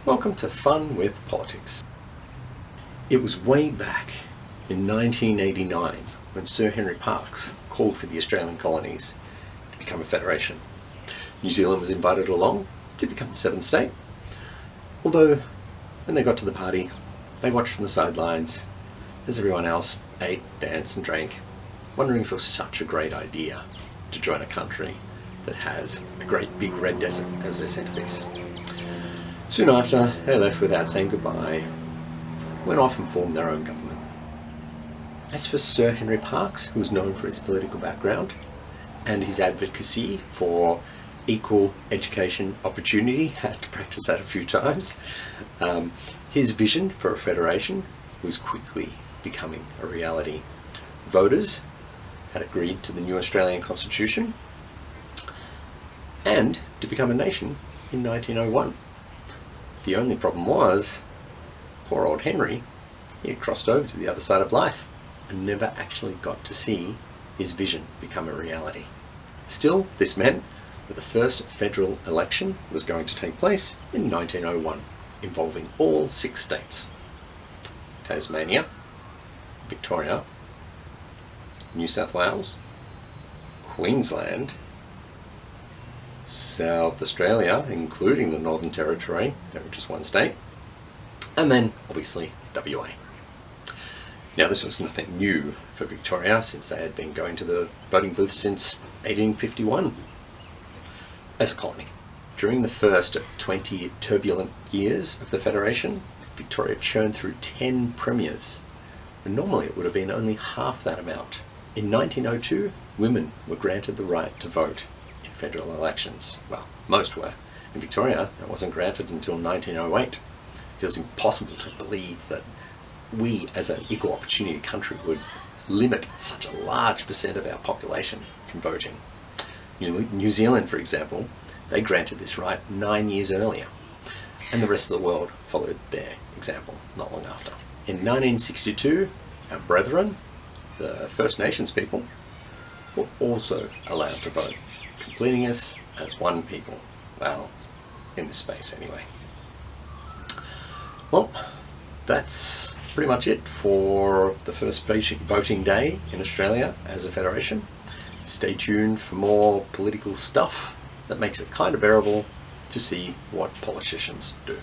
Welcome to Fun with Politics. It was way back in 1989 when Sir Henry Parkes called for the Australian colonies to become a federation. New Zealand was invited along to become the seventh state, although when they got to the party, they watched from the sidelines as everyone else ate, danced and drank, wondering if it was such a great idea to join a country that has a great big red desert as their centrepiece. Soon after, they left without saying goodbye, went off and formed their own government. As for Sir Henry Parkes, who was known for his political background and his advocacy for equal education opportunity, had to practice that a few times, his vision for a federation was quickly becoming a reality. Voters had agreed to the new Australian Constitution and to become a nation in 1901. The only problem was, poor old Henry, he had crossed over to the other side of life and never actually got to see his vision become a reality. Still, this meant that the first federal election was going to take place in 1901, involving all 6 states: Tasmania, Victoria, New South Wales, Queensland, South Australia, including the Northern Territory, they were just one state, and then obviously WA. Now this was nothing new for Victoria, since they had been going to the voting booth since 1851 as a colony. During the first 20 turbulent years of the Federation, Victoria churned through 10 premiers, when normally it would have been only half that amount. In 1902, women were granted the right to vote federal elections. Well, most were. In Victoria, that wasn't granted until 1908. It feels impossible to believe that we, as an equal opportunity country, would limit such a large percent of our population from voting. New Zealand, for example, they granted this right 9 years earlier, and the rest of the world followed their example not long after. In 1962, our brethren, the First Nations people, were also allowed to vote, completing us as one people. Well, in this space anyway. Well, that's pretty much it for the first voting day in Australia as a federation. Stay tuned for more political stuff that makes it kind of bearable to see what politicians do.